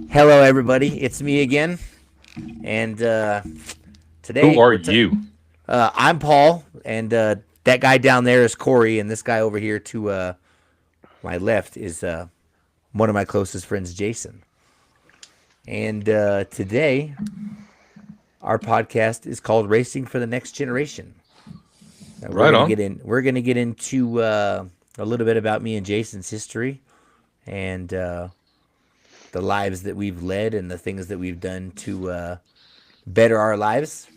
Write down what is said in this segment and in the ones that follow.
Hello, everybody. It's me again, and Who today are you? I'm Paul, and that guy down there is Corey, and this guy over here to my left is one of my closest friends, Jason. And today our podcast is called "Racing for the Next Generation." We're Right gonna on. get in. We're gonna get into a little bit about me and Jason's history and the lives that we've led and the things that we've done to better our lives.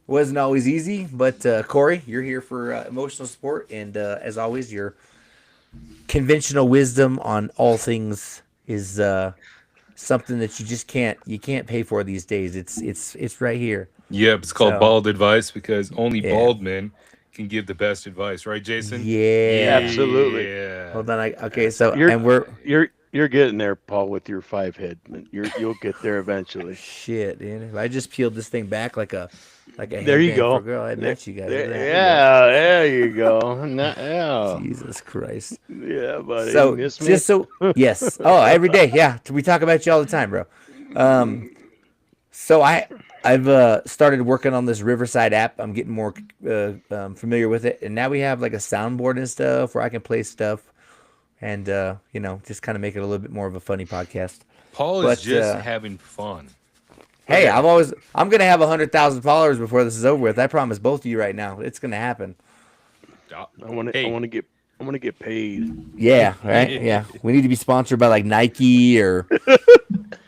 Wasn't always easy, but Corey, you're here for emotional support, and as always, your conventional wisdom on all things is something that you can't pay for these days. It's right here. Yep, it's called So bald advice because only yeah, bald men can give the best advice, right, Jason? yeah. Absolutely. Yeah. Hold on, okay. So You're and we're you're getting there, Paul, with your five head. You'll get there eventually. shit, dude. If I just peeled this thing back like a There you headband for a go. girl, I'd There, match you guys. Look at that. There you go. yeah, there you go. Yeah, Jesus Christ. yeah, buddy. So Miss me? just so yes. Oh, every day. Yeah, we talk about you all the time, bro. Um, so I've started working on this Riverside app. I'm getting more familiar with it, and now we have like a soundboard and stuff where I can play stuff and just kind of make it a little bit more of a funny podcast. Paul is But just having fun. Look hey, at him. I'm gonna have 100,000 followers before this is over with. I promise both of you right now, it's gonna happen. I want to. I Hey. want to get. I want to get paid. Yeah, right. Yeah, we need to be sponsored by like Nike or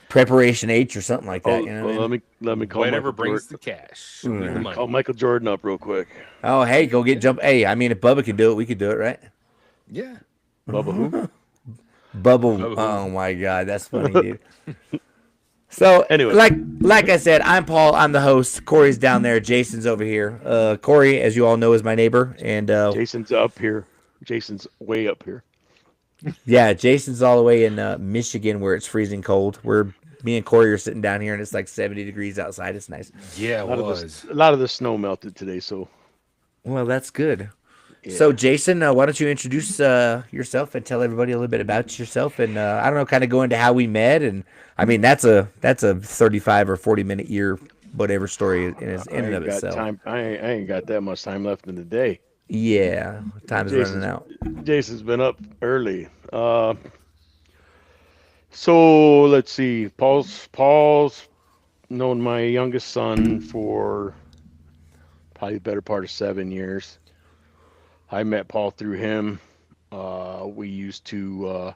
Preparation H or something like that. Oh, You know what I well, mean? let me call Whatever Michael brings Jordan. the cash. Show me the Mm. Call money. Michael Jordan up real quick. Oh, hey, go get jump. Hey, I mean, if Bubba could do it, we could do it, right? Yeah. Bubba who? Bubba. Oh, who? Oh my God, that's funny, dude. So, Anyway, like I said, I'm Paul. I'm the host. Corey's down there. Jason's over here. Corey, as you all know, is my neighbor, and Jason's up here. Jason's way up here. yeah, Jason's all the way in Michigan, where it's freezing cold. Me and Corey are sitting down here, and it's like 70 degrees outside. It's nice. Yeah, A it lot of was. a lot of the snow melted today, so Well, that's good. So, yeah. Jason, why don't you introduce yourself and tell everybody a little bit about yourself, and I don't know, kind of go into how we met, and I mean that's a 35 or 40 minute year whatever story in I and of ain't got itself. time. I ain't got that much time left in the day. Yeah, time's running Jason's out. Jason's been up early. So let's see. Paul's known my youngest son for probably the better part of 7 years. I met Paul through him. We used to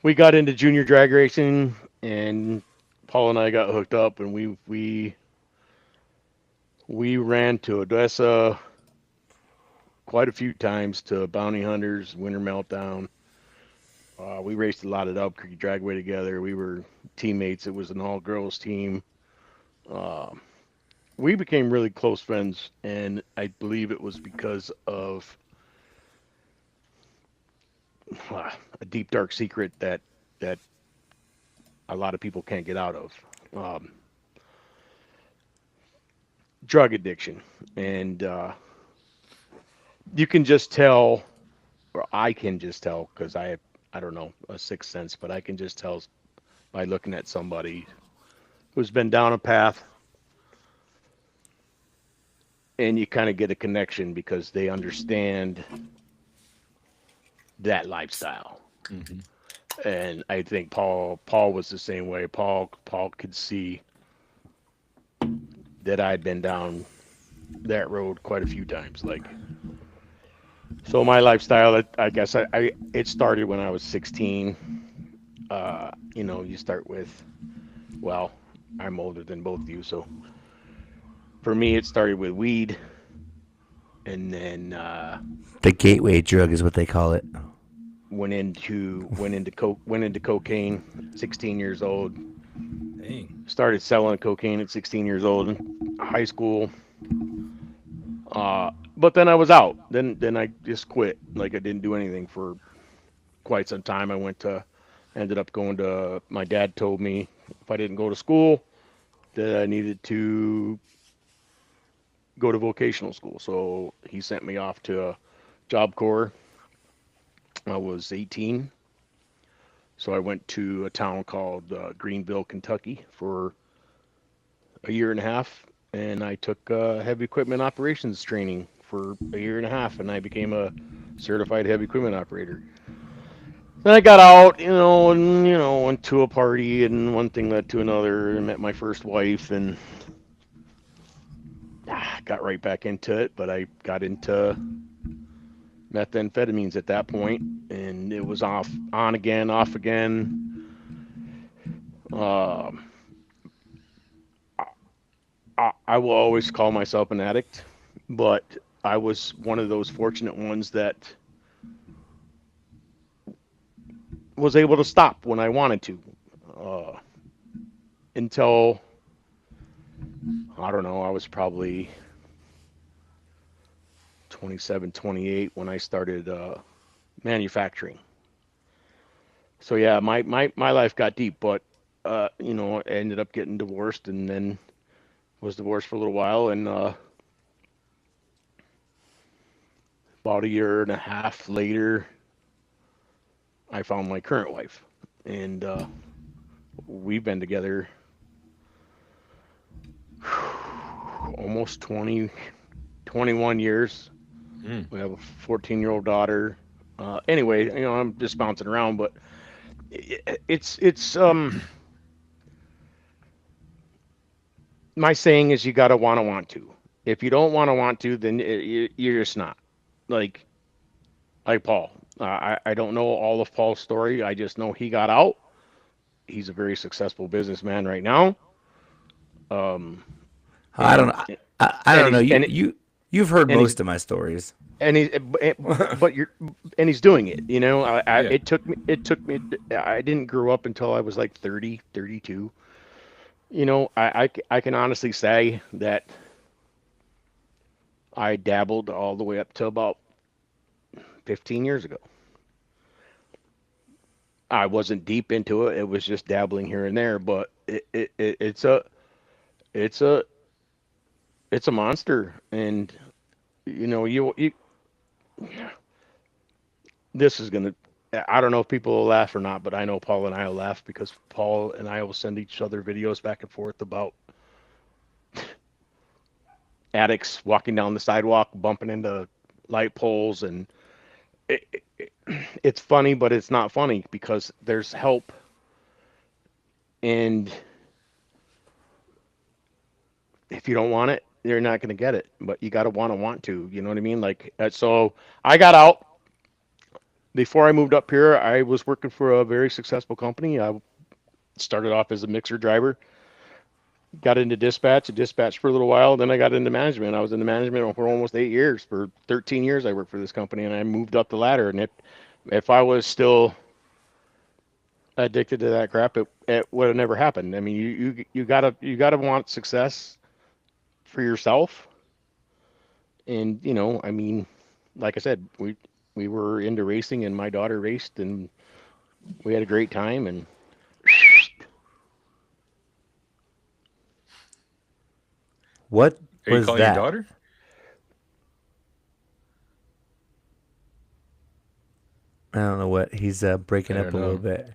we got into junior drag racing, and Paul and I got hooked up, and we ran to Odessa quite a few times to Bounty Hunters, Winter Meltdown. We raced a lot at Elk Creek Dragway together. We were teammates. It was an all girls team. Uh, we became really close friends, and I believe it was because of a deep dark secret that a lot of people can't get out of. Um, Drug addiction, and you can just tell, or I can just tell, because I don't know, a sixth sense, but I can just tell by looking at somebody who's been down a path, and you kind of get a connection because they understand that lifestyle. Hmm. And I think Paul was the same way. Paul could see that I'd been down that road quite a few times. Like, so my lifestyle, I guess I it started when I was 16. You start with, well, I'm older than both of you, so for me it started with weed, and then The gateway drug is what they call it. went into cocaine. 16 years old. Dang. Started selling cocaine at 16 years old in high school. But then I was out. Then I just quit. Like, I didn't do anything for quite some time. Ended up going to. My dad told me if I didn't go to school that I needed to go to vocational school. So he sent me off to a Job Corps. I was 18. So I went to a town called Greenville, Kentucky for a year and a half, and I took heavy equipment operations training for a year and a half, and I became a certified heavy equipment operator. Then I got out, and went to a party, and one thing led to another, and met my first wife, and got right back into it. But I got into methamphetamines at that point, and it was off, on again, off again. Uh, I will always call myself an addict, but I was one of those fortunate ones that was able to stop when I wanted to. Uh, until I don't know, I was probably 27, 28 when I started manufacturing. So yeah, my life got deep, but I ended up getting divorced, and then was divorced for a little while, and about a year and a half later, I found my current wife, and we've been together almost 20, 21 years. Mm. We have a 14-year-old daughter. Anyway, I'm just bouncing around, but it's my saying is you gotta want to. If you don't want to, then you're just not. Like like Paul. I don't know all of Paul's story. I just know he got out. He's a very successful businessman right now. Um, I don't and know. I and don't know. he's You've heard and he's most of my stories. and he but you're and he's doing it. Yeah. It took me. I didn't grow up until I was like 30, 32. I can honestly say that I dabbled all the way up to about 15 years ago. I wasn't deep into it. It was just dabbling here and there, but it's a it's a monster, and you this is gonna. I don't know if people will laugh or not, but I know Paul and I will laugh because Paul and I will send each other videos back and forth about addicts walking down the sidewalk, bumping into light poles, and it, it, it's funny, but it's not funny because there's help, and if you don't want it, you're not going to get it. But you got to want to. You know what I mean? Like so, I got out before I moved up here. I was working for a very successful company. I started off as a mixer driver, got into dispatch for a little while. Then I got into management. I was in the management for almost 8 years. For 13 years, I worked for this company, and I moved up the ladder. And if I was still addicted to that crap, it would have never happened. I mean, you gotta want success for yourself, and I mean, like I said, we were into racing, and my daughter raced, and we had a great time, and What Are you was calling your that? daughter? I don't know what he's I breaking up don't a little know. bit.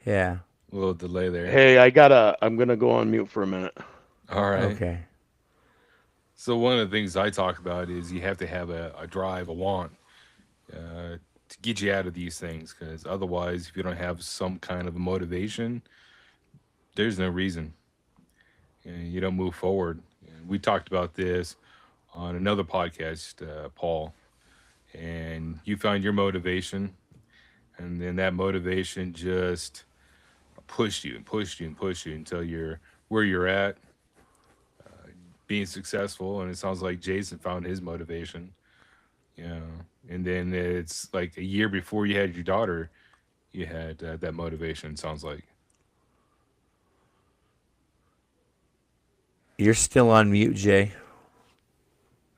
Yeah. A little delay there. hey, I'm gonna go on mute for a minute. All right. Okay. So one of the things I talk about is you have to have a drive, a want, to get you out of these things. Because otherwise, if you don't have some kind of a motivation, there's no reason. And you don't move forward. And we talked about this on another podcast, Paul. And you found your motivation, and then that motivation just pushed you and pushed you and pushed you until you're where you're at, being successful. And it sounds like Jason found his motivation, you know. And then it's like a year before you had your daughter, you had that motivation. It sounds like. You're still on mute, Jay.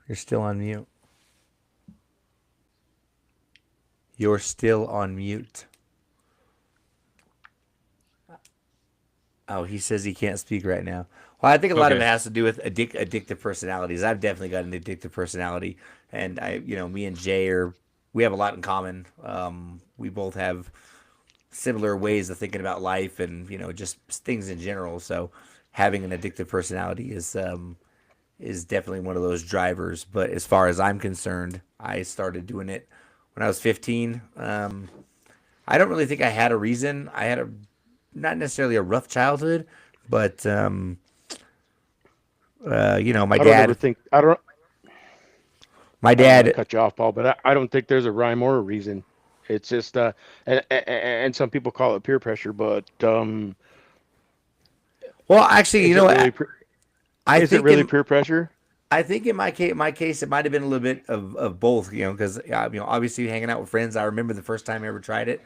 You're still on mute. You're still on mute. Oh, he says he can't speak right now. Well, I think a lot of it Okay. has to do with addictive personalities. I've definitely got an addictive personality, and me and Jay we have a lot in common. We both have similar ways of thinking about life and just things in general. So having an addictive personality is definitely one of those drivers. But as far as I'm concerned, I started doing it when I was 15. I don't really think I had a reason. I had a not necessarily a rough childhood, but my I don't ever dad, think my I don't want to dad. cut you off, Paul, but I don't think there's a rhyme or a reason. It's just and some people call it peer pressure, but Well, actually, is it really I is it think really in peer pressure? I think in my case, it might have been a little bit of both. Because obviously hanging out with friends. I remember the first time I ever tried it.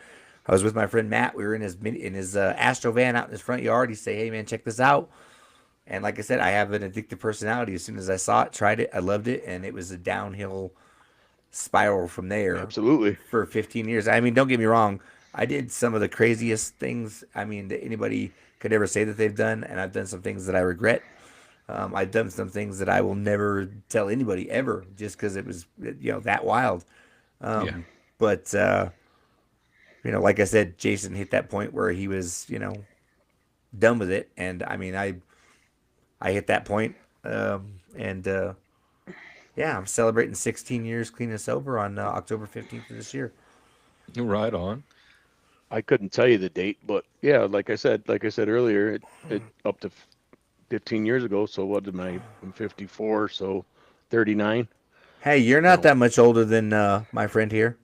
I was with my friend Matt. We were in his Astro van out in his front yard. He say, "Hey man, check this out." And like I said, I have an addictive personality. As soon as I saw it, tried it, I loved it, and it was a downhill spiral from there Absolutely. for 15 years. I mean, don't get me wrong. I did some of the craziest things. I mean, that anybody could ever say that they've done, and I've done some things that I regret. I've done some things that I will never tell anybody ever, just because it was that wild. Yeah. But like I said, Jason hit that point where he was done with it, and I mean, I hit that point, and yeah, I'm celebrating 16 years clean and sober on October 15th of this year. Right on. I couldn't tell you the date, but yeah, like I said earlier, it up to 15 years ago. So what am I? I'm 54, so 39. Hey, you're not No, that much older than my friend here.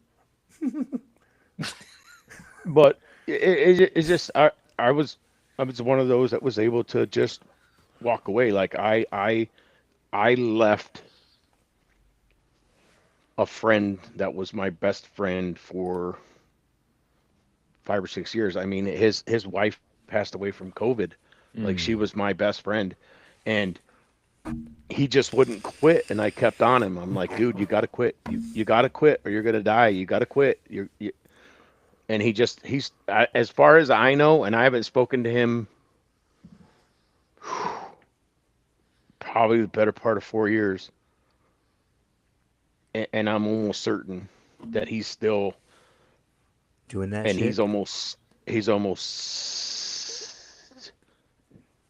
but it's just I was I was one of those that was able to just walk away. Like I left a friend that was my best friend for 5 or 6 years. I mean, his wife passed away from COVID. Like she was my best friend, and he just wouldn't quit. And I kept on him. I'm like, dude, you got to quit. You got to quit, or you're gonna die. You got to quit. And he's as far as I know, and I haven't spoken to him probably the better part of 4 years, and I'm almost certain that he's still, Doing that and shit. he's almost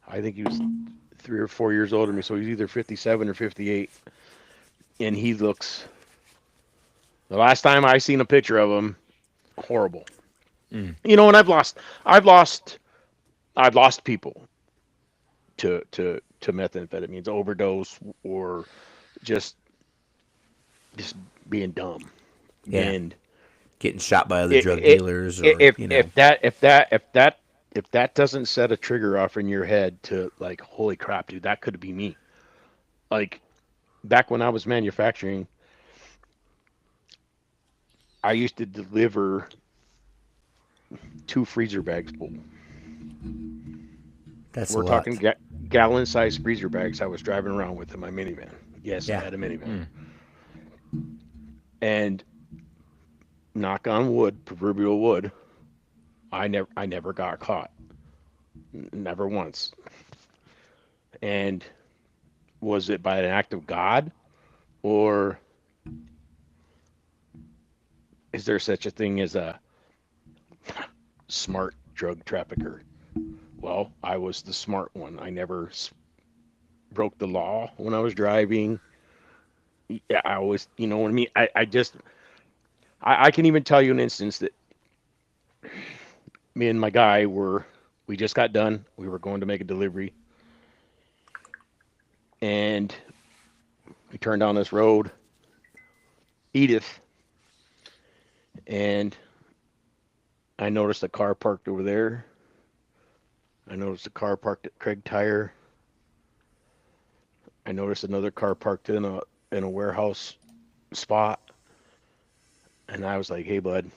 I think he was 3 or 4 years older than me, so he's either 57 or 58, and he looks. The last time I seen a picture of him, horrible. Mm. And I've lost, I've lost people to methamphetamines overdose or just just being dumb. Yeah, And getting shot by other it, drug it, dealers, or if that doesn't set a trigger off in your head to like, holy crap, dude, that could be me. Like back when I was manufacturing, I used to deliver 2 freezer bags full. that's a We're talking lot. gallon-sized freezer bags I was driving around with in my minivan. Yes, I Yeah, had a minivan. Mm. And knock on wood, proverbial wood, I never got caught. Never once. And was it by an act of God, or is there such a thing as a smart drug trafficker? Well, I was the smart one. I never broke the law when I was driving. Yeah, I always, you know what I mean? I just, I can even tell you an instance that me and my guy we just got done. We were going to make a delivery, and we turned down this road, Edith, and I noticed a car parked over there. I noticed a car parked at Craig Tire. I noticed another car parked in a warehouse spot, and I was like, "Hey, bud,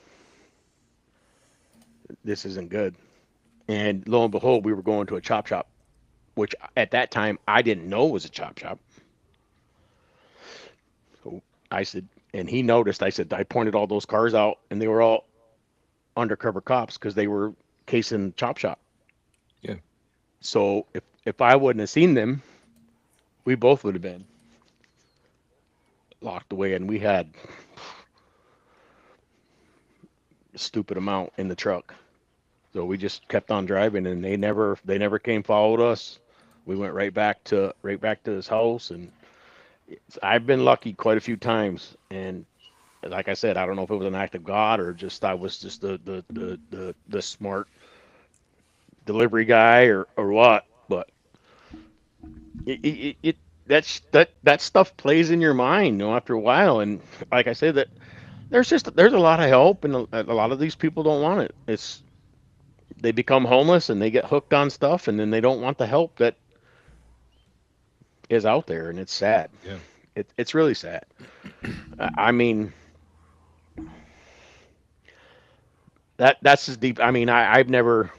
this isn't good." And lo and behold, we were going to a chop shop, which at that time I didn't know was a chop shop. So I said, and he noticed. I said, I pointed all those cars out, and they were all undercover cops because they were casing chop shop. Yeah. So if I wouldn't have seen them, we both would have been locked away, and we had a stupid amount in the truck. So we just kept on driving, and they never came followed us. We went right back to his house, and I've been lucky quite a few times. And like I said, I don't know if it was an act of God or just I was just the smart delivery guy or what. But it that stuff plays in your mind, after a while. And like I said, that there's a lot of help, and a lot of these people don't want it. It's They become homeless and they get hooked on stuff, and then they don't want the help that is out there, and it's sad. Yeah. It's really sad. I mean, that's as deep. I mean, I never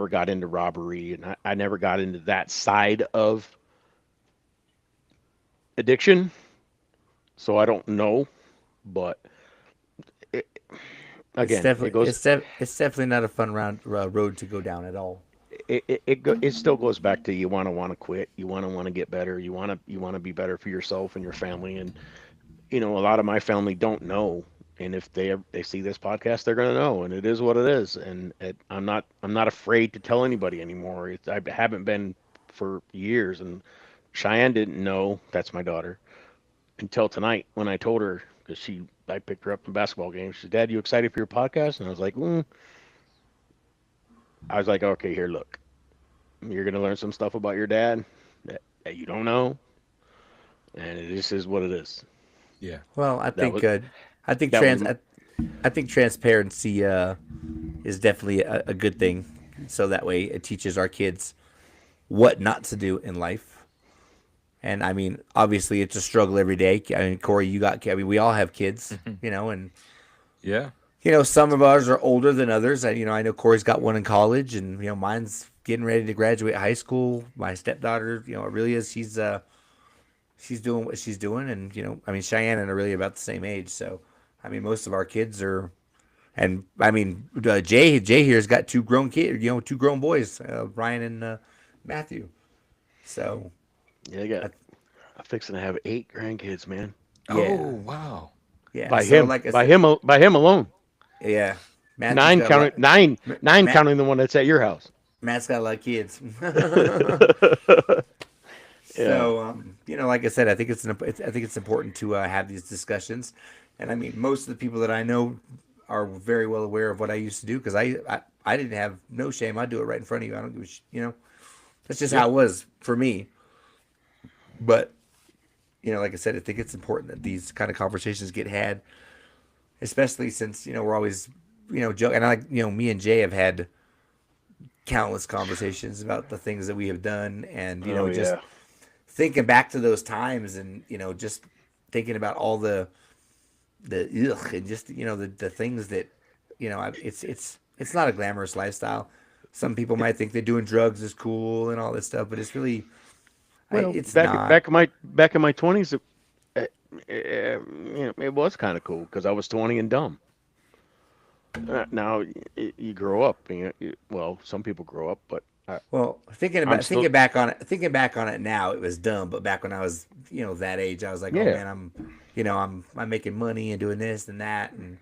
got into robbery, and I never got into that side of addiction, so I don't know. But it, again, it goes It's definitely not a fun road to go down at all. it still goes back to, you want to quit, you want to get better, you want to be better for yourself and your family. And a lot of my family don't know, and if they see this podcast, they're going to know, and it is what it is. And I'm not afraid to tell anybody anymore. I haven't been for years. And Cheyenne didn't know, that's my daughter, until tonight when I told her, because I picked her up from basketball games. She said, "Dad, you excited for your podcast?" And I was like, "Okay, here, look, you're going to learn some stuff about your dad that you don't know, and it just is what it is." Yeah. Well, That was I think that was I think transparency is definitely a good thing. So that way it teaches our kids what not to do in life. And I mean, obviously, it's a struggle every day. I mean, Corey, I mean, we all have kids, and Yeah. some of ours are older than others. I know Corey's got one in college, and mine's getting ready to graduate high school. My stepdaughter, Aurelia, she's doing what she's doing, and I mean, Cheyenne and Aurelia are about the same age. So, I mean, most of our kids are, and I mean, Jay here's got two grown kids, two grown boys, Ryan and Matthew. So, Yeah, I got I, I'm fixing to have 8 grandkids, man. Oh, yeah, wow. yeah. By So, him, like I by said, him, by him alone. yeah, Matthew's Nine got a lot. counting nine, nine Matt counting the one that's at your house. Matt's got a lot of kids. Yeah. So, like I said, I think it's important to have these discussions, and I mean, most of the people that I know are very well aware of what I used to do because I didn't have no shame. I do it right in front of you. I don't give a that's just Yeah. how it was for me. But like I said, I think it's important that these kind of conversations get had, especially since we're always joking. And me and Jay have had countless conversations about the things that we have done, and Oh just yeah. thinking back to those times, and just thinking about all the and just the things that it's not a glamorous lifestyle. Some people might think that doing drugs is cool and all this stuff, but it's really Well, it's back not. back in my 20s, it was kind of cool because I was 20 and dumb. Now you grow up. Well, some people grow up, but Well, I'm still. thinking back on it now, it was dumb. But back when I was that age, I was like, oh Yeah. man, I'm making money and doing this and that, and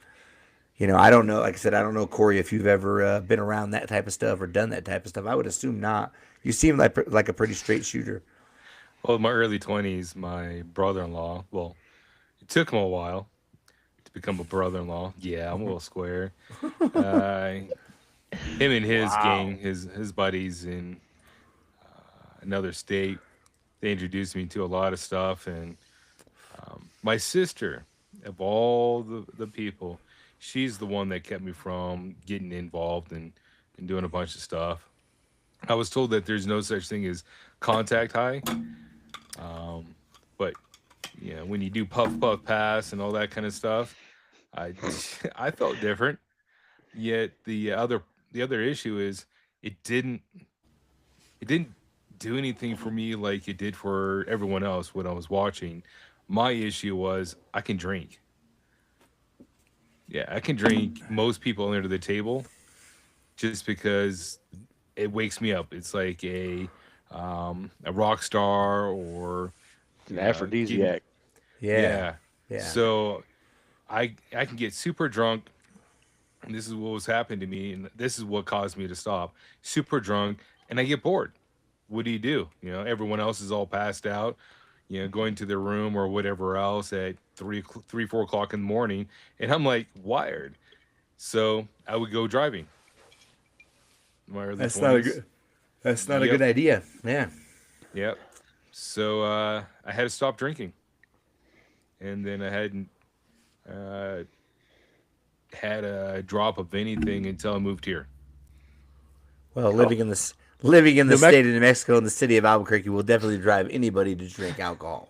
I don't know. Like I said, I don't know, Corey, if you've ever been around that type of stuff or done that type of stuff. I would assume not. You seem like a pretty straight shooter. Well, in my early 20s, my brother in law, well, it took him a while to become a brother in law. Yeah, I'm a little square. Uh, him and his Wow. gang, his buddies in another state, they introduced me to a lot of stuff. And my sister, of all the people, she's the one that kept me from getting involved and doing a bunch of stuff. I was told that there's no such thing as contact high, but when you do puff puff pass and all that kind of stuff, I I felt different. Yet the other issue is it didn't it didn't do anything for me like it did for everyone else when I was watching. My issue was I can drink. Yeah, I can drink most people under the table just because it wakes me up. It's like a rock star or It's an getting aphrodisiac. Yeah, yeah. yeah, So I can get super drunk And this is what was happening to me, and this is what caused me to stop. Super drunk, and I get bored. What do? Everyone else is all passed out, going to their room or whatever else at 4 o'clock in the morning, and I'm like wired. So I would go driving in my early That's not a 20s. good. That's not a Yep, good idea. Yeah. yep. So I had to stop drinking, and then I hadn't uh, had a drop of anything until I moved here. Well, Oh, living in the New Mexico state of New Mexico and the city of Albuquerque will definitely drive anybody to drink alcohol,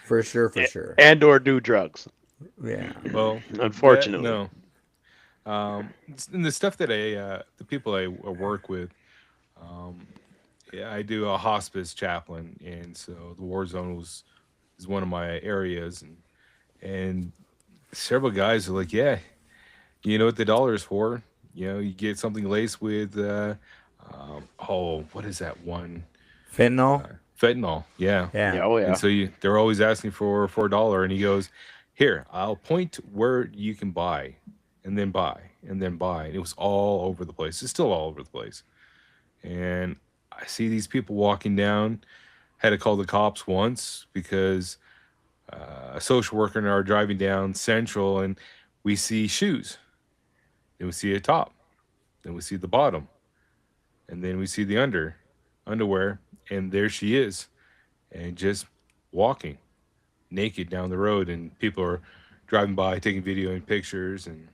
for sure, for sure. and or do drugs. Yeah. Well, that Unfortunately, no. And the stuff that the people I work with, um, yeah, I do a hospice chaplain, and so the war zone is one of my areas, and several guys are like, yeah, you know what the dollar is for? You get something laced with, what is that one? Fentanyl. Fentanyl, yeah. Yeah. yeah, oh And yeah, so they're always asking for a dollar, and he goes, "Here, I'll point where you can buy, and then buy, and then buy." And it was all over the place. It's still all over the place. And I see these people walking down. Had to call the cops once because a social worker and I are driving down Central, and we see shoes. Then we see a top. Then we see the bottom, and then we see the underwear, and there she is, and just walking naked down the road, and people are driving by taking video and pictures, and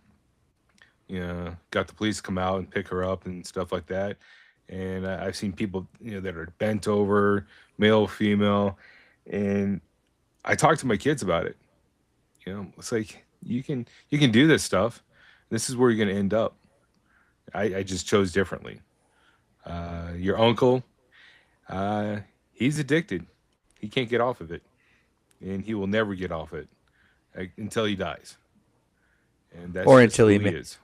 got the police come out and pick her up and stuff like that. And I've seen people that are bent over, male, female, and I talk to my kids about it. It's like you can do this stuff. This is where you're going to end up. I just chose differently. Your uncle, uh, he's addicted. He can't get off of it, and he will never get off it until he dies. And that's Or just until who he is.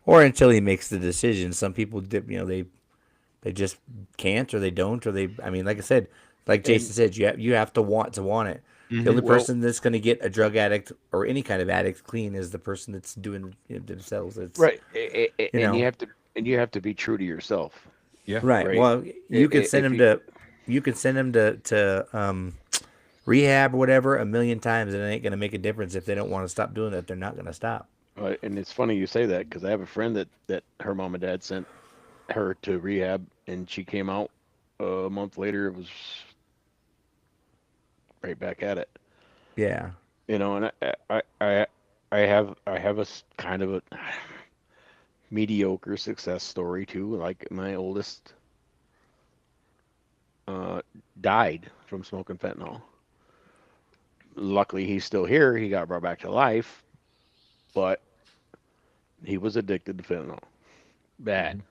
he makes the decision. Some people, they just can't, or they don't, or they. I mean, like I said, like and Jason said, you have to want it. The only well, person that's going to get a drug addict or any kind of addict clean is the person that's doing it themselves. It's right, you and know you have to be true to yourself, Yeah. right. right? Well, you could send If them you to rehab or whatever a million times, and it ain't going to make a difference if they don't want to stop doing that. They're not going to stop. and it's funny you say that because I have a friend that her mom and dad sent her to rehab, and she came out a month later. It was right back at it, Yeah. and I have kind of a mediocre success story too. Like my oldest uh, died from smoking fentanyl. Luckily, he's still here. He got brought back to life, but he was addicted to fentanyl, bad,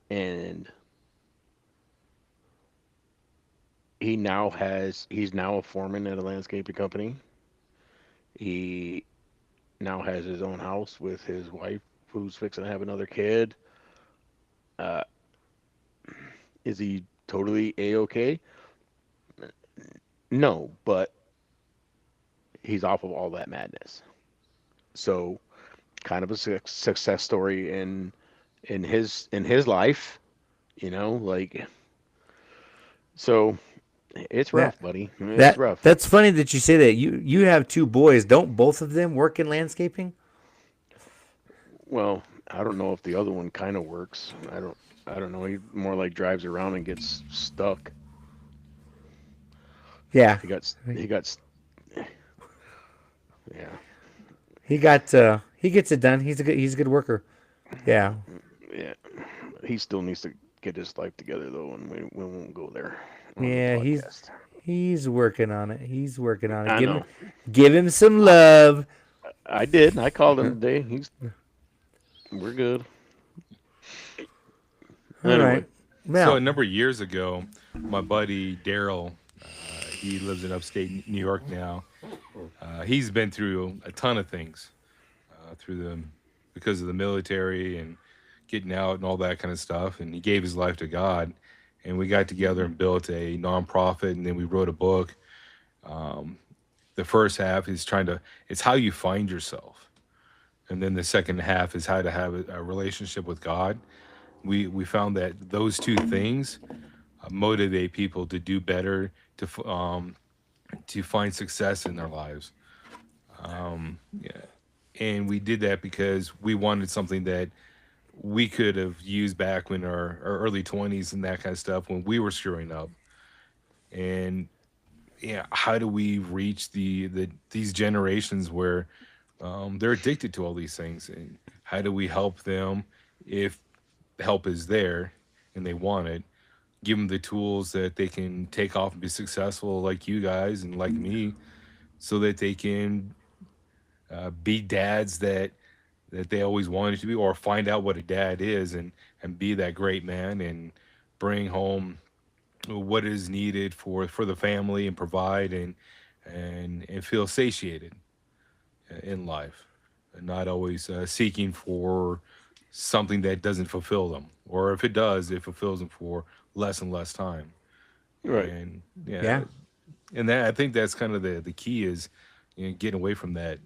Hmm. and he's now a foreman at a landscaping company. He now has his own house with his wife, who's fixing to have another kid. Uh, is he totally a okay? No, but he's off of all that madness. So kind of a success story in his life, like so it's That rough, buddy. It's rough. that's funny that you say that. You have two boys. Don't both of them work in landscaping? Well, I don't know if the other one kind of works. I don't know. He more like drives around and gets stuck. Yeah. He got yeah. He gets it done. He's a good worker. Yeah. Yeah. He still needs to get his life together though, and we won't go there on the Yeah, podcast. he's working on it. He's working on it. I know. Give him some I, love. I did. I called him today. We're good. All Anyway, right. So a Well, number of years ago, my buddy Daryl, he lives in upstate New York now. He's been through a ton of things through the because of the military and getting out and all that kind of stuff. And he gave his life to God. And we got together and built a nonprofit, and then we wrote a book. The first half is it's how you find yourself. and then the second half is how to have a relationship with God. We found that those two things motivate people to do better, to find success in their lives. Yeah, and we did that because we wanted something that we could have used back when our early 20s and that kind of stuff when we were screwing up. And yeah, how do we reach these generations where they're addicted to all these things, and how do we help them if help is there and they want it? Give them the tools that they can take off and be successful, like you guys and like me, so that they can be dads that they always wanted to be, or find out what a dad is and be that great man and bring home what is needed for the family and provide and feel satiated in life, and not always seeking for something that doesn't fulfill them, or if it does, it fulfills them for less and less time. Right. And yeah, Yeah. and that, I think that's kind of the key is, getting away from that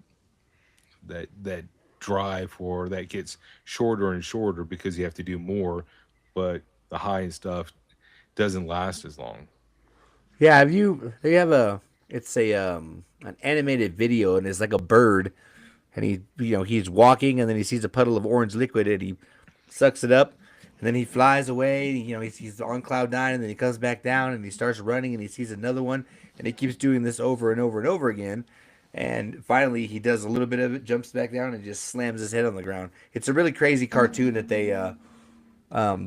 drive, or that gets shorter and shorter because you have to do more, but the high and stuff doesn't last as long. Yeah, have you? They have a. It's a an animated video, and it's like a bird, and he's walking, and then he sees a puddle of orange liquid, and he sucks it up, and then he flies away. He's on cloud nine, and then he comes back down, and he starts running, and he sees another one, and he keeps doing this over and over and over again. And finally, he does a little bit of it, jumps back down, and just slams his head on the ground. It's a really crazy cartoon that they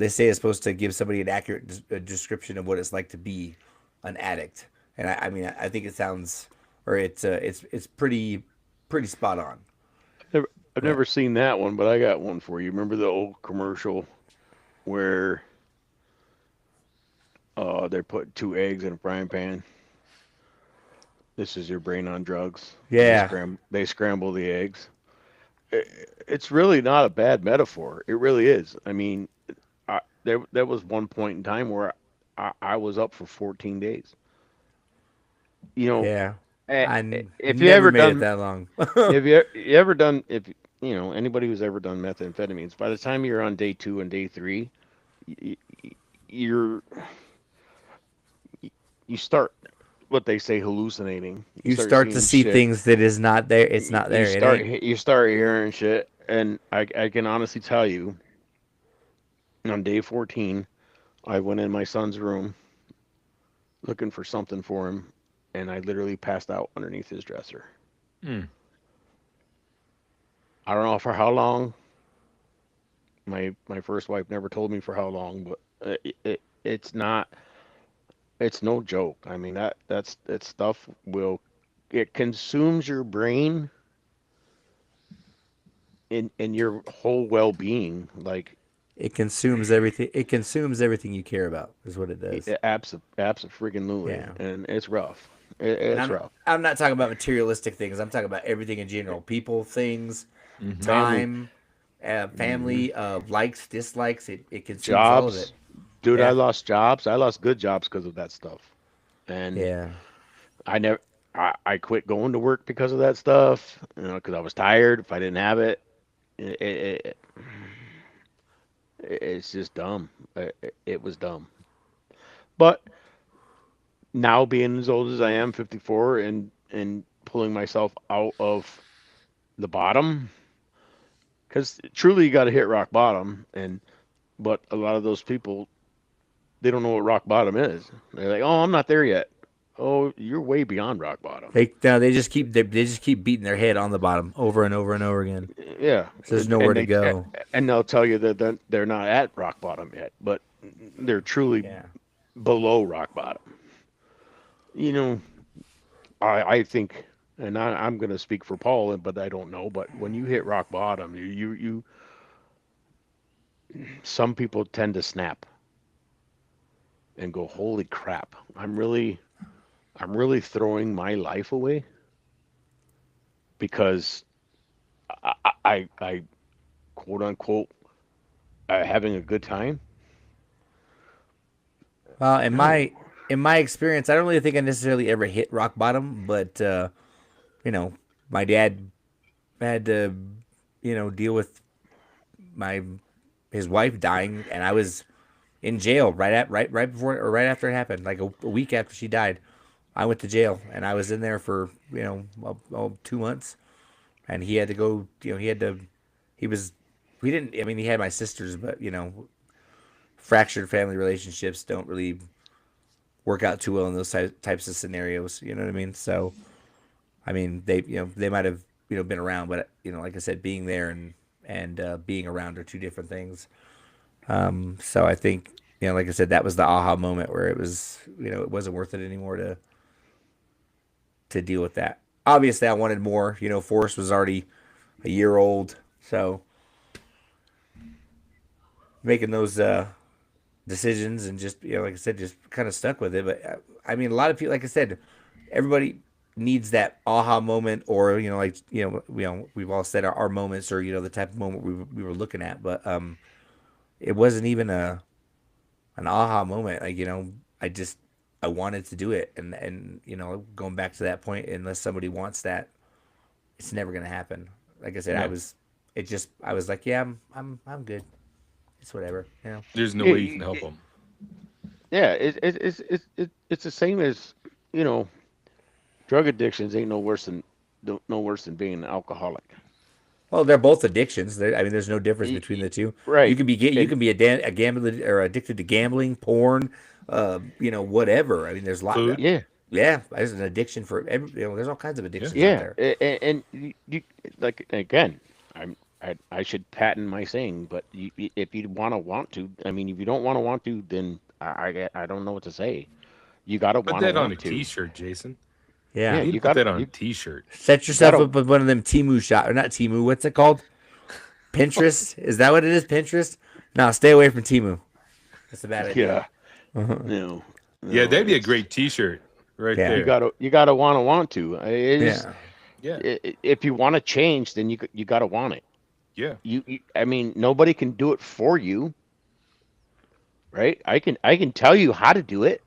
say is supposed to give somebody an accurate description of what it's like to be an addict. And I mean, I think it sounds, or it's pretty spot on. Never, I've But never seen that one, but I got one for you. Remember the old commercial where they're putting two eggs in a frying pan? This is your brain on drugs. yeah, They scramble the eggs. It's really not a bad metaphor. It really is. I mean, there was one point in time where I was up for 14 days. You know, yeah, eh, if you never ever made it done that long. you ever done if anybody who's ever done methamphetamines, by the time you're on day 2 and day 3, y- you're you start what they say hallucinating. You You start start to seeing see shit. things that is not there. It's not there. It ain't. You start hearing shit, and I can honestly tell you, on day 14, I went in my son's room looking for something for him, and I literally passed out underneath his dresser. Mm. I don't know for how long. My first wife never told me for how long, but it's not it's no joke. I mean that stuff will it consumes your brain in your whole well-being. Like It consumes everything. It consumes everything you care about. Is what it does. absolutely, Yeah. and it's rough. And It's I'm rough. I'm not talking about materialistic things. I'm talking about everything in general. People, things, Hmm. Family, time, hmm family, likes, dislikes. It consumes all of it. jobs. Dude, I Yeah. lost jobs. I lost good jobs because of that stuff. And Yeah. I never I quit going to work because of that stuff, because I was tired. If I didn't have it, it, it, it it's just dumb. It was dumb. But now being as old as I am, 54, and pulling myself out of the bottom, because truly you got to hit rock bottom, and but a lot of those people, they don't know what rock bottom is. They're like, oh, I'm not there yet. Oh, you're way beyond rock bottom. They no, they just keep beating their head on the bottom over and over and over again. Yeah, So there's nowhere to go. and they'll tell you that they're not at rock bottom yet, but they're truly Yeah. below rock bottom. You know, I think, and I'm going to speak for Paul, but I don't know. But when you hit rock bottom, some people tend to snap and go, "Holy crap! I'm really throwing my life away because I quote unquote having a good time." Well, No, in my experience, I don't really think I necessarily ever hit rock bottom, but you know, my dad had to. deal with my his wife dying, and I was in jail right before or right after it happened, like a week after she died. I went to jail, and I was in there for 2 months, and he had to go. He had to. He was. We didn't. I mean, he had my sisters, but fractured family relationships don't really work out too well in those types of scenarios. You know what I mean? So, I mean, they might have been around, but like I said, being there and being around are two different things. So I think like I said, that was the aha moment where it was it wasn't worth it anymore to deal with that. Obviously, I wanted more. Forrest was already a year old, so making those decisions and just like I said, just kind of stuck with it. But I mean, a lot of people, like I said, everybody needs that aha moment, or like we've all said our moments, or the type of moment we were looking at, but it wasn't even an aha moment. Like I just I wanted to do it, and going back to that point, unless somebody wants that, it's never gonna happen. Like I said, Yeah. I was like, yeah, I'm good. It's whatever. There's no Yeah, way you can help them. yeah, it's the same as you know, drug addictions ain't no worse than being an alcoholic. Well, they're both addictions. I mean, there's no difference Y- between y- the two. You Right. can be you And can be a gambler or addicted to gambling, porn, whatever. I mean, there's a lot. Food, yeah, Yeah, there's an addiction for every. There's all kinds of yeah. addictions out yeah, there. and you like again, I should patent my saying, but if you want to, I mean, if you don't want to, then I don't know what to say. You gotta Put that on a want to. T-shirt, Jason. Yeah, Yeah, You need to put that on a T-shirt. set you yourself gotta up with one of them Timu shop or not Timu. What's it called? Pinterest? Is that what it is? Pinterest? No, stay away from Timu. That's a bad idea. yeah, no, Yeah, no, that'd be a it's great T-shirt right Yeah, there. you gotta want to. It is yeah. Yeah, if you want to change, then you gotta want it. yeah. I mean, nobody can do it for you, right? I can tell you how to do it,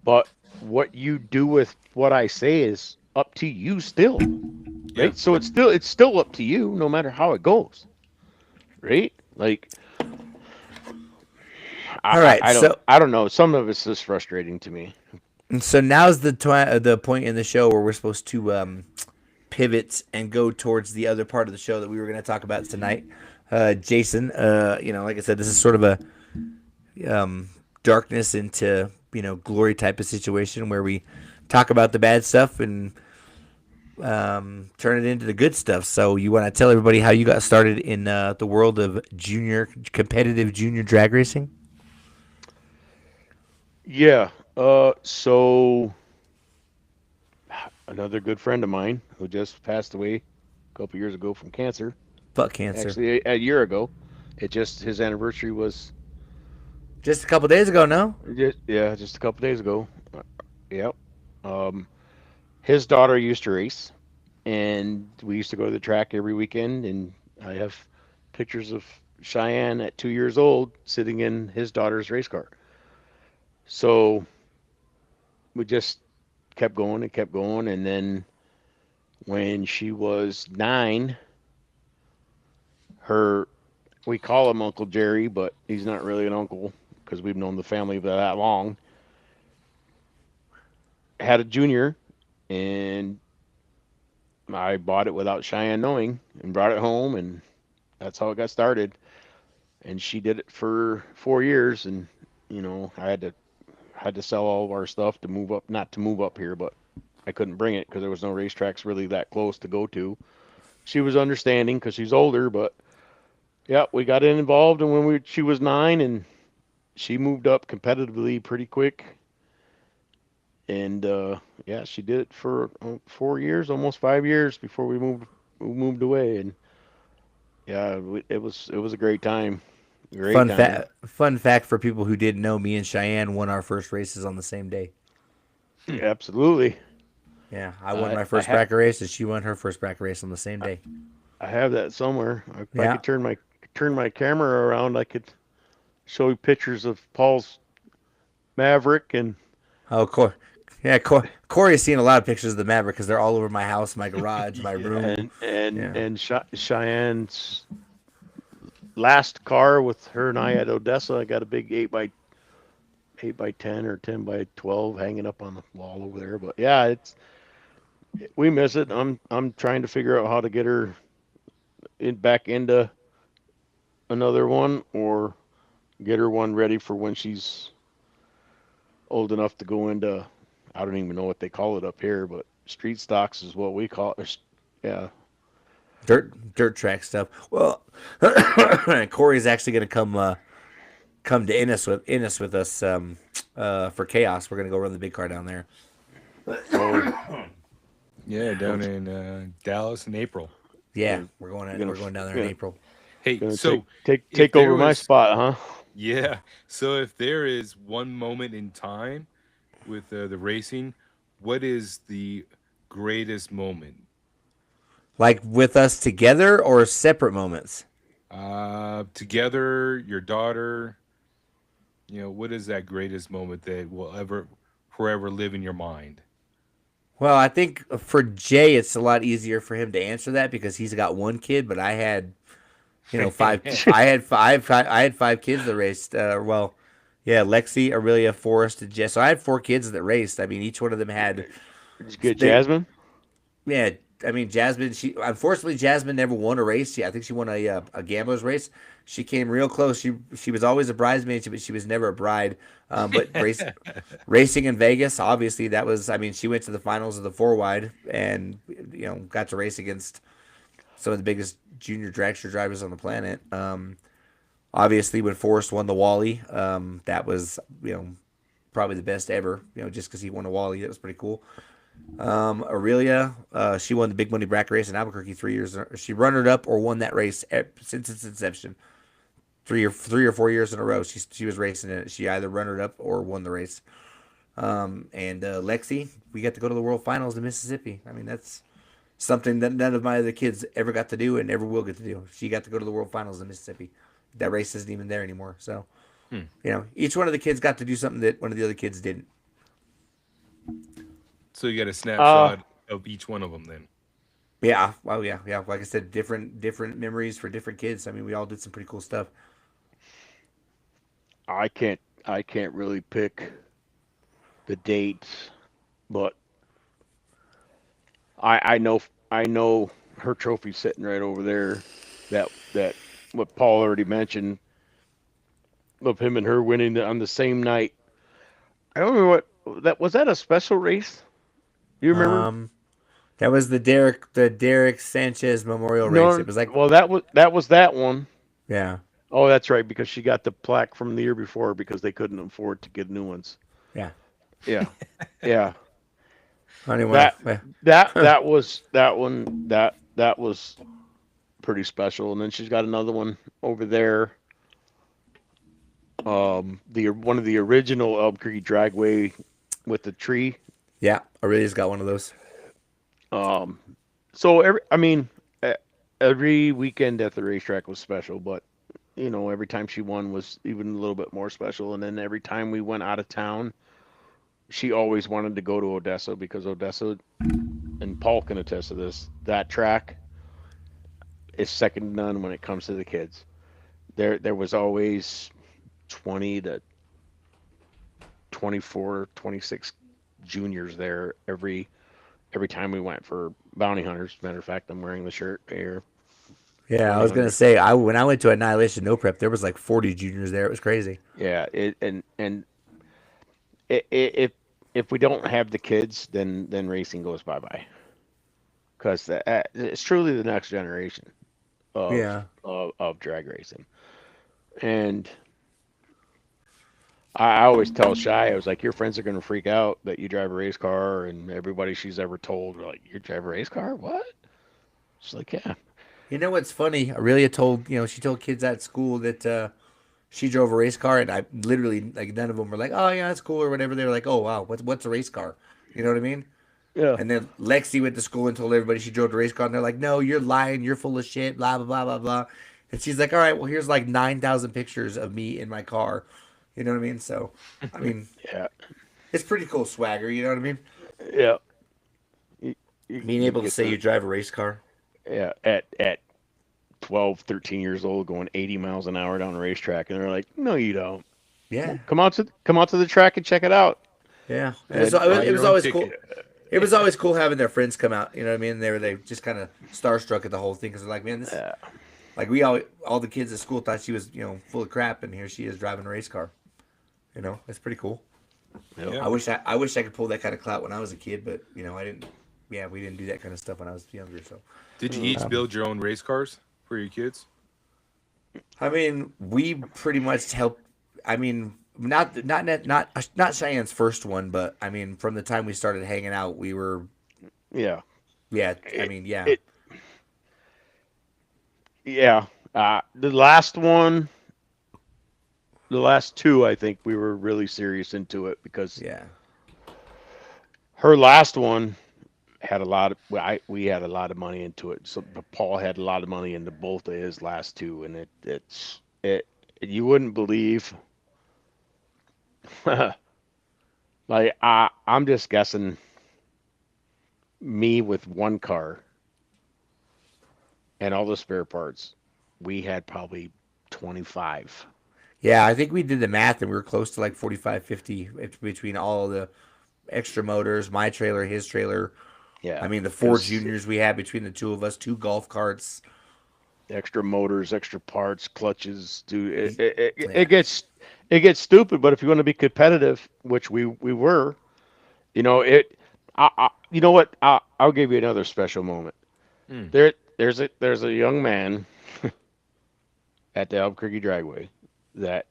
but what you do with what I say is up to you still, Yeah. right? So it's still up to you, no matter how it goes, right? Like All right, I don't know. Some of it's just frustrating to me. so now's the point in the show where we're supposed to pivot and go towards the other part of the show that we were going to talk about tonight. Jason, like I said, this is sort of a darkness into glory type of situation where we talk about the bad stuff and turn it into the good stuff. So you want to tell everybody how you got started in the world of competitive junior drag racing? Yeah. So another good friend of mine who just passed away a couple years ago from cancer. Fuck cancer. Actually, a year ago. It just his anniversary was Just a couple days ago, no? just a couple days ago. Yep. Um, his daughter used to race, and we used to go to the track every weekend. And I have pictures of Cheyenne at 2 years old sitting in his daughter's race car. So we just kept going and kept going, and then when she was 9, her we call him Uncle Jerry, but he's not really an uncle because we've known the family for that long. Had a junior, and I bought it without Cheyenne knowing and brought it home, and that's how it got started. And she did it for 4 years, and I had to sell all of our stuff to move up, not to move up here, but I couldn't bring it because there was no racetracks really that close to go to. She was understanding because she's older, but yeah, we got involved, and when she was 9, and she moved up competitively pretty quick, and yeah, she did it for 4 years, almost 5 years before we moved away, and yeah, it was a great time. Fun fact for people who didn't know, me and Cheyenne won our first races on the same day. Absolutely. Yeah, I won my I first bracket race, and she won her first bracket race on the same day. I have that somewhere. If I Yeah. could turn my camera around, I could show you pictures of Paul's Maverick and Oh, of course. Yeah, Corey's seen a lot of pictures of the Maverick because they're all over my house, my garage, my Yeah. room. Yeah. And Cheyenne's last car with her and I at Odessa, I got a big 8 by 10 or 10 by 12 hanging up on the wall over there. But yeah, it's we miss it. I'm trying to figure out how to get her back into another one or get her one ready for when she's old enough to go into. I don't even know what they call it up here, but street stocks is what we call it. Yeah. Dirt track stuff. Well, Corey's actually gonna come to Ennis with us for chaos. We're gonna go run the big car down there. Oh, Yeah, oh, down in Dallas in April. Yeah, you're we're going down there in gonna April. Hey, gonna so if take there over my was, spot, huh? yeah, so if there is one moment in time with the racing, what is the greatest moment? Like with us together or separate moments. Together, your daughter, what is that greatest moment that will ever forever live in your mind? Well, I think for Jay, it's a lot easier for him to answer that because he's got one kid, but I had, five. I had five kids that raced. Well, yeah, Lexi, Aurelia, Forrest, and Jess. So I had four kids that raced. I mean, each one of them had Did you get they. Jasmine? Yeah, I mean, Jasmine. She unfortunately Jasmine never won a race. I think she won a gambler's race. She came real close. She was always a bridesmaid, but she was never a bride. But racing in Vegas, obviously that was. I mean, she went to the finals of the four wide and got to race against some of the biggest junior dragster drivers on the planet. Obviously, when Forrest won the Wally, that was probably the best ever. Just because he won a Wally, that was pretty cool. Aurelia, she won the big money bracket race in Albuquerque 3 years. She runner up or won that race since its inception. 3 or 4 years in a row. She was racing in it. She either runner up or won the race. And Lexi, we got to go to the World Finals in Mississippi. I mean, that's something that none of my other kids ever got to do and ever will get to do. She got to go to the World Finals in Mississippi. That race isn't even there anymore. So, Hmm. each one of the kids got to do something that one of the other kids didn't. So you got a Uh, snapshot of each one of them then. Yeah. Well, yeah, yeah. Like I said, different memories for different kids. I mean, we all did some pretty cool stuff. I can't really pick the dates, but I know her trophy sitting right over there. That what Paul already mentioned of him and her winning on the same night. I don't remember what that was. That a special race? You remember? Um, that was the Derek Sanchez Memorial Race. No. It was like, Well, that was that one. yeah, Oh, that's right, because she got the plaque from the year before because they couldn't afford to get new ones. yeah. Yeah, yeah. Anyway, That that one that was pretty special. And then she's got another one over there. The one of the original Albuquerque Dragway with the tree. yeah, Aurelia's got one of those. Um, so I mean, every weekend at the racetrack was special, but every time she won was even a little bit more special. And then every time we went out of town, she always wanted to go to Odessa because Odessa, and Paul can attest to this, that track is second to none when it comes to the kids. There was always 20 to 24, 26 juniors there every time we went for bounty hunters. Matter of fact, I'm wearing the shirt here. Yeah, I Bounty was gonna hunters. say when I went to Annihilation No Prep, there was like 40 juniors there. It was crazy. Yeah, if we don't have the kids, then racing goes bye bye because it's truly the next generation Yeah. of drag racing. And I always tell Shy, I was like, your friends are gonna freak out that you drive a race car, and everybody she's ever told, like, you drive a race car? What? She's like, yeah. You know what's funny? Aurelia told she told kids at school that she drove a race car, and I literally like none of them were like, "Oh yeah, that's cool" or whatever. They were like, "Oh wow, what's a race car?" You know what I mean? Yeah. And then Lexi went to school and told everybody she drove a race car, and they're like, "No, you're lying. You're full of shit." Blah blah blah blah blah. And she's like, "All right, well here's like 9,000 pictures of me in my car." You know what I mean? So, I mean, Yeah. it's pretty cool swagger. You know what I mean? Yeah, you, Being you able to get say you the drive a race car. yeah at 12, 13 years old going 80 miles an hour down a racetrack, and they're like, no, you don't. Yeah, Come out to the track and check it out. yeah. And And Buy it your was own always cool. ticket. It was always cool having their friends come out. You know what I mean? They just kind of starstruck at the whole thing because they're like, man, this uh, like all the kids at school thought she was full of crap, and here she is driving a race car. It's pretty cool. yep. Yeah. I wish I could pull that kind of clout when I was a kid, but I didn't. Yeah, we didn't do that kind of stuff when I was younger. So Did you each build your own race cars for your kids? I mean, we pretty much helped. I mean, not Cheyenne's first one, but I mean, from the time we started hanging out, we were Yeah. yeah. I It, mean, yeah, it yeah. The last one, the last two, I think we were really serious into it because yeah, her last one had a lot of we had a lot of money into it. So but Paul had a lot of money into both of his last two, and it you wouldn't believe. Like I'm just guessing me with one car and all the spare parts, we had probably 25. yeah. I think we did the math, and we were close to like 45, 50 between all the extra motors, my trailer, his trailer. I Yeah, mean, the four because juniors we had between the two of us, two golf carts. extra motors, extra parts, clutches, dude, Yeah. it gets stupid. But if you want to be competitive, which we were, you know it. You know what? I'll give you another special moment. Hmm. There's a young man at the Albuquerque Dragway that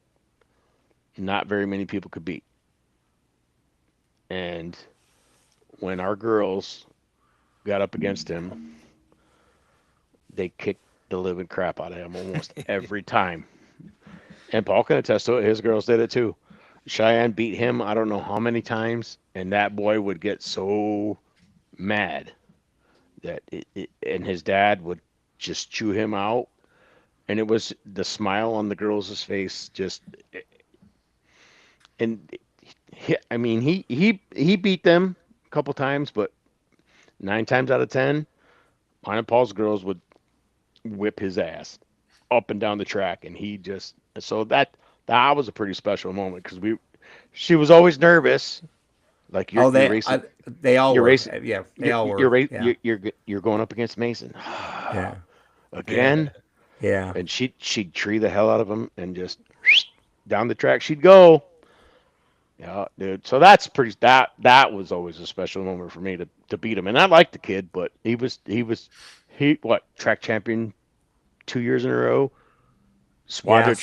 not very many people could beat, and when our girls got up against him, they kicked the living crap out of him almost every time. And Paul can attest to it. His girls did it too. Cheyenne beat him I don't know how many times, and that boy would get so mad that and his dad would just chew him out. And it was the smile on the girls' face just and I mean he beat them a couple times, but 9 times out of 10, mine and Paul's girls would whip his ass up and down the track, and he just so that was a pretty special moment because she was always nervous, like Oh, you're racing, they all you're were. racing, Yeah, they all were. Yeah, you're going up against Mason yeah, again, yeah. and she'd tree the hell out of him and just down the track she'd go. Yeah, dude. So that's pretty. That was always a special moment for me to beat him, and I liked the kid, but he what track champion 2 years in a row, Yeah,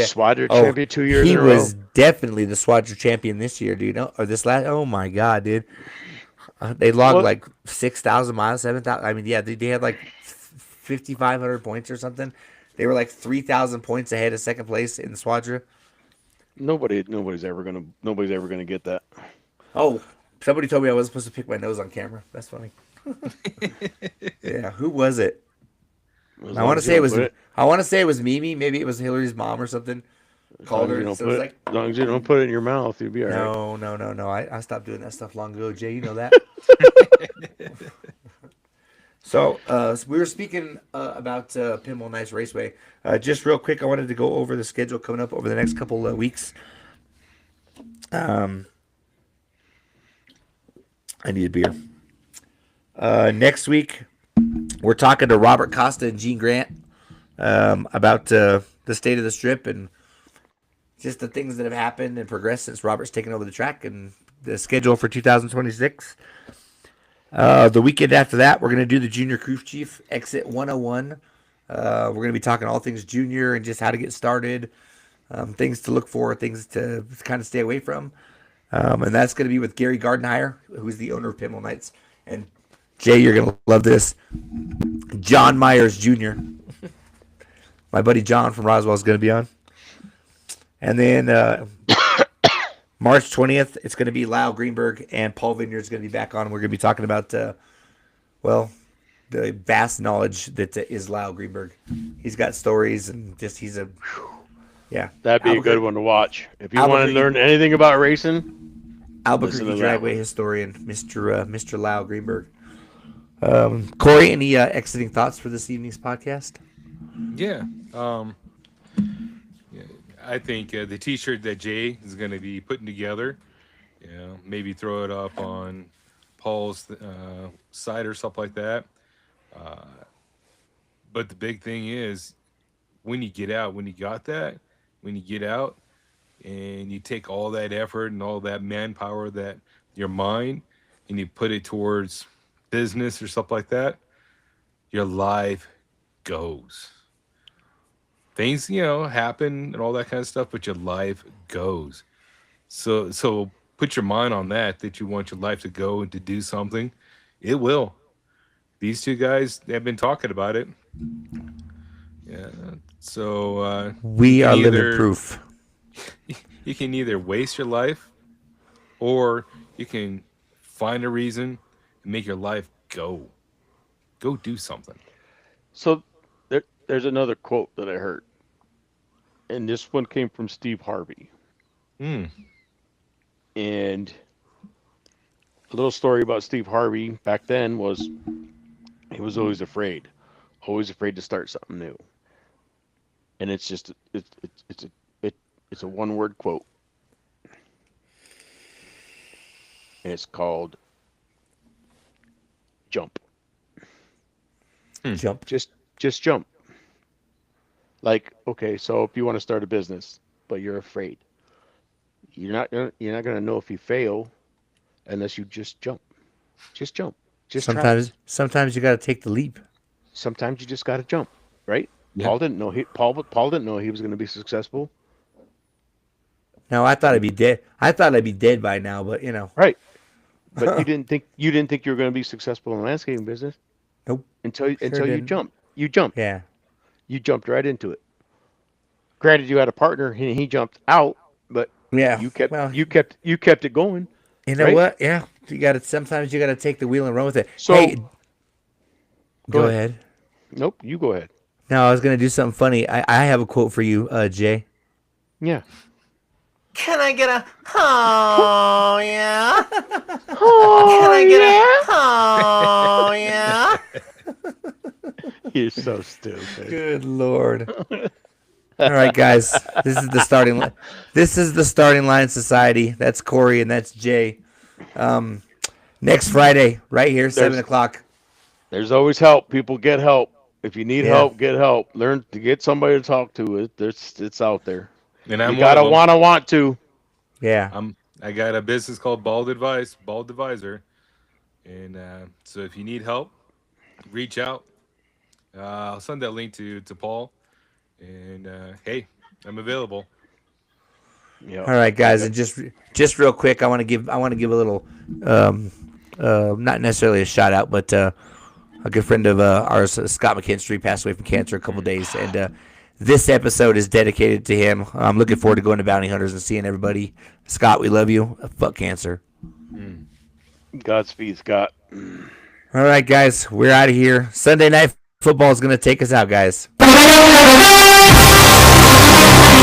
Swadra Oh, champion 2 years he in a row. was definitely the Squadron champion this year, dude. Or this last. Oh my god, dude. They logged Well, like 6,000 miles, 7,000. I mean, yeah, they had like 5,500 points or something. They were like 3,000 points ahead of second place in the Squadron. nobody's ever gonna get that. Oh, somebody told me I wasn't supposed to pick my nose on camera. That's funny. Yeah, who was it? As I long want to as you say it don't was. put it, I want to say it was Mimi. Maybe it was Hillary's mom or something. Called her. So it was like, as long as you don't put it in your mouth, you'll be all right. no, no, no, no. I stopped doing that stuff long ago. Jay, you know that. So we were speaking about Pinball Nice Raceway. Just real quick, I wanted to go over the schedule coming up over the next couple of weeks. Um, I need a beer. Next week, we're talking to Robert Costa and Gene Grant about the state of the strip and just the things that have happened and progressed since Robert's taken over the track and the schedule for 2026. The weekend after that, we're going to do the Junior Crew Chief Exit 101. We're going to be talking all things junior and just how to get started, things to look for, things to kind of stay away from. And that's going to be with Gary Gardenhire, who's the owner of Pinball Knights. And Jay, you're going to love this. John Myers Jr., my buddy John from Roswell, is going to be on. And then March 20th, it's going to be Lyle Greenberg and Paul Vineyard is going to be back on. We're going to be talking about, well, the vast knowledge that is Lyle Greenberg. He's got stories and just he's a, yeah. That'd be a good one to watch if you want to learn anything about racing. Listen Albuquerque to that Dragway one. historian, Mr. Lyle Greenberg. Corey, any exiting thoughts for this evening's podcast? Yeah. Um, yeah. I think the T-shirt that Jay is going to be putting together, maybe throw it up on Paul's site or stuff like that. Uh, but the big thing is when you get out, when you got that, when you get out and you take all that effort and all that manpower that your mind and you put it towards business or stuff like that, your life goes. Things, happen and all that kind of stuff, but your life goes. So put your mind on that you want your life to go and to do something. It will. These two guys have been talking about it. Yeah. So you We can are living either proof. you can either waste your life or you can find a reason and make your life go. Go do something. So there's another quote that I heard, and this one came from Steve Harvey. Mm. And a little story about Steve Harvey back then was he was always afraid to start something new. And it's just it's a one word quote, and it's called jump. Hmm. Jump. Just jump. Like, okay, so if you want to start a business, but you're afraid, you're not gonna know if you fail unless you just jump. Just jump. Just try it. Sometimes you got to take the leap. Sometimes you just got to jump, right? Yeah. Paul didn't know he was going to be successful, No, I thought I'd be dead. I thought I'd be dead by now, but you know, right? But you didn't think you were going to be successful in the landscaping business nope, sure until you didn't. jumped. You jumped. Yeah. You jumped right into it. Granted, you had a partner and he jumped out, but Yeah. Well, you kept it going, you know right? what? Yeah. You got to sometimes you got to take the wheel and run with it. So Hey, go go ahead. ahead. Nope, you go ahead. No, I was gonna do something funny. I have a quote for you, Jay. Yeah. Can I get a oh yeah? Can Oh I get a yeah. oh yeah? You're so stupid. Good lord. All right, guys. This is the starting line society. That's Corey and that's Jay. Um, Next Friday, right here, seven There's o'clock. there's always help. People get help. If you need Yeah. help, get help. Learn to get somebody to talk to. It's out there. And You I'm one of gotta them. want to. Yeah. I got a business called Bald Advisor, and so if you need help, reach out. I'll send that link to Paul, and hey, I'm available. Yep. All right, I guys, got and just real quick, I want to give a little, um, not necessarily a shout out, but a good friend of ours, Scott McKinstry, passed away from cancer a couple days, and this episode is dedicated to him. I'm looking forward to going to Bounty Hunters and seeing everybody. Scott, we love you. Fuck cancer. Mm. Godspeed, Scott. All right, guys, we're out of here. Sunday night football is going to take us out, guys.